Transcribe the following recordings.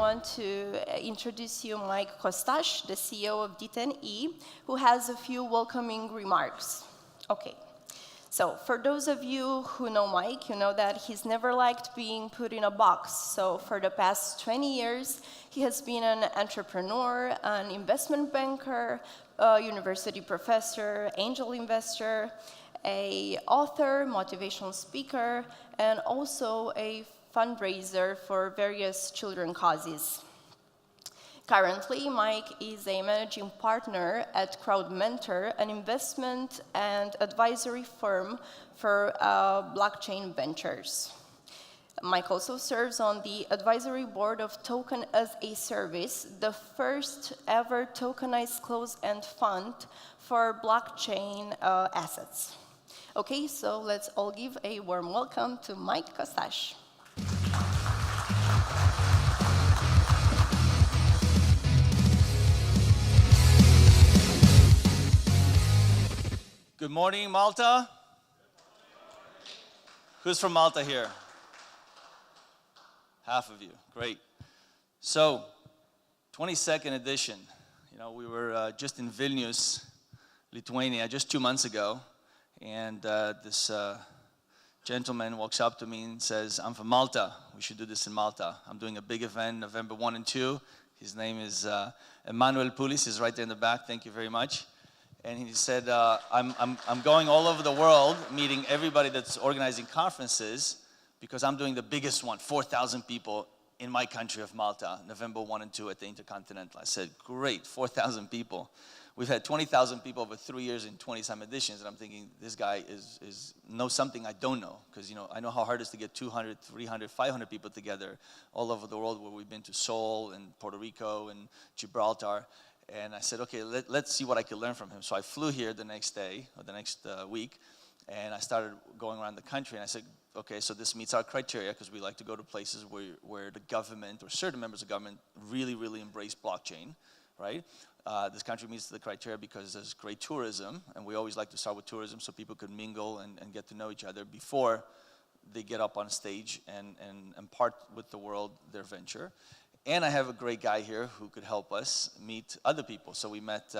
want to introduce you Mike Costache, the CEO of d10e, who has a few welcoming remarks. Okay. So for those of you who know Mike, you know that he's never liked being put in a box. So for the past 20 years, he has been an entrepreneur, an investment banker, a university professor, angel investor, an author, motivational speaker, and also a fundraiser for various children causes. Currently, Mike is a managing partner at KrowdMentor, an investment and advisory firm for blockchain ventures. Mike also serves on the advisory board of Token as a Service, the first ever tokenized closed-end fund for blockchain assets. Okay, so let's all give a warm welcome to Mike Costache. Good morning, Malta. Who's from Malta here? Half of you, great. So, 22nd edition. You know, we were just in Vilnius, Lithuania, just 2 months ago, and this gentleman walks up to me and says, "I'm from Malta. We should do this in Malta. I'm doing a big event, November 1 and 2. His name is Emmanuel Poulis. He's right there in the back. Thank you very much. And he said, I'm going all over the world, meeting everybody that's organizing conferences, because I'm doing the biggest one, 4,000 people in my country of Malta, November 1 and 2 at the Intercontinental. I said, great, 4,000 people. We've had 20,000 people over 3 years in 20-some editions, and I'm thinking, this guy knows something I don't know, because I know how hard it is to get 200, 300, 500 people together all over the world, where we've been to Seoul and Puerto Rico and Gibraltar. And I said, okay, let's see what I could learn from him. So I flew here the next day, or the next week, and I started going around the country. And I said, okay, so this meets our criteria, because we like to go to places where the government, or certain members of government, really, really embrace blockchain, right? This country meets the criteria because there's great tourism, and we always like to start with tourism so people could mingle and get to know each other before they get up on stage and impart with the world their venture. And I have a great guy here who could help us meet other people. So we met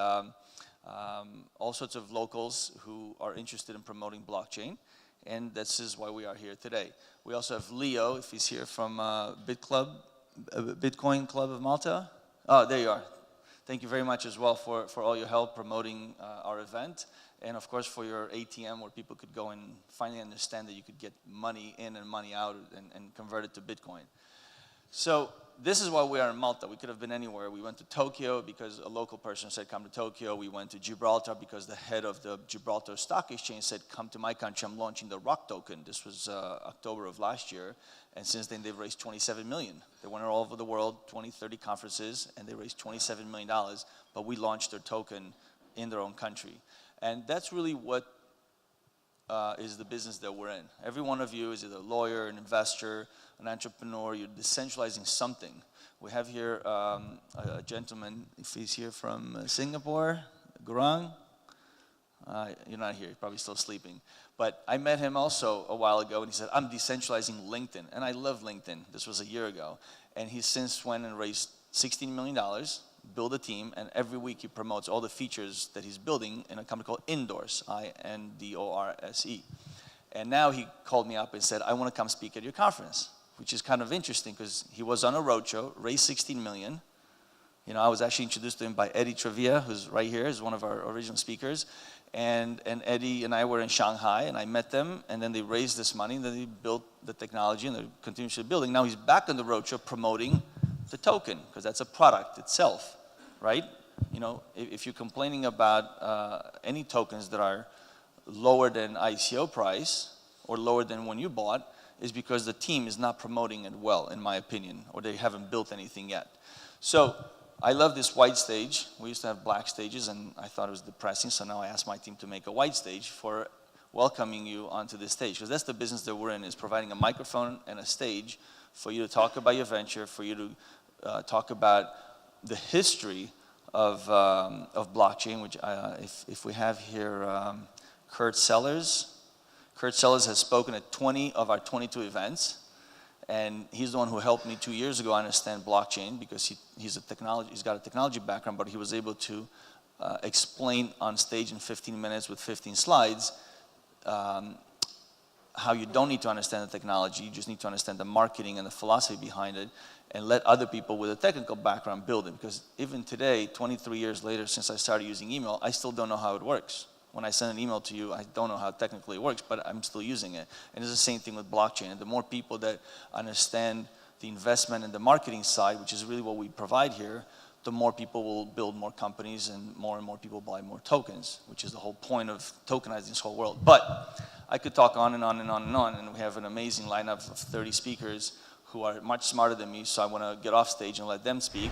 all sorts of locals who are interested in promoting blockchain, and this is why we are here today. We also have Leo, if he's here, from Bitcoin Club of Malta. Oh, there you are. Thank you very much as well for all your help promoting our event, and of course for your ATM, where people could go and finally understand that you could get money in and money out and convert it to Bitcoin. So this is why we are in Malta. We could have been anywhere. We went to Tokyo because a local person said, come to Tokyo. We went to Gibraltar because the head of the Gibraltar Stock Exchange said, come to my country. I'm launching the Rock token. This was October of last year. And since then, they've raised $27 million. They went all over the world, 20, 30 conferences, and they raised $27 million. But we launched their token in their own country. And that's really what is the business that we're in. Every one of you is either a lawyer, an investor, an entrepreneur. You're decentralizing something. We have here a gentleman, if he's here from Singapore, Gurang. You're not here, you're probably still sleeping. But I met him also a while ago, and he said, I'm decentralizing LinkedIn. And I love LinkedIn. This was a year ago. And he since went and raised $16 million, built a team, and every week he promotes all the features that he's building in a company called Indorse, I-N-D-O-R-S-E. And now he called me up and said, I want to come speak at your conference, which is kind of interesting because he was on a roadshow, raised 16 million. I was actually introduced to him by Eddie Travia, who's right here, is one of our original speakers. And Eddie and I were in Shanghai, and I met them, and then they raised this money, and then they built the technology, and they're continuously building. Now he's back on the roadshow promoting the token, because that's a product itself, right? If you're complaining about any tokens that are lower than ICO price, or lower than when you bought, is because the team is not promoting it well, in my opinion, or they haven't built anything yet. So I love this white stage. We used to have black stages, and I thought it was depressing, so now I asked my team to make a white stage for welcoming you onto this stage, because that's the business that we're in, is providing a microphone and a stage for you to talk about your venture, for you to talk about the history of blockchain, which if we have here Kurt Sellers. Kurt Sellers has spoken at 20 of our 22 events, And he's the one who helped me 2 years ago understand blockchain, because he's got a technology background, but he was able to explain on stage in 15 minutes with 15 slides how you don't need to understand the technology, you just need to understand the marketing and the philosophy behind it, and let other people with a technical background build it. Because even today, 23 years later since I started using email, I still don't know how it works. When I send an email to you, I don't know how technically it works, but I'm still using it. And it's the same thing with blockchain. And the more people that understand the investment and the marketing side, which is really what we provide here, the more people will build more companies and more people buy more tokens, which is the whole point of tokenizing this whole world. But I could talk on and on and on and on, and we have an amazing lineup of 30 speakers who are much smarter than me, so I want to get off stage and let them speak.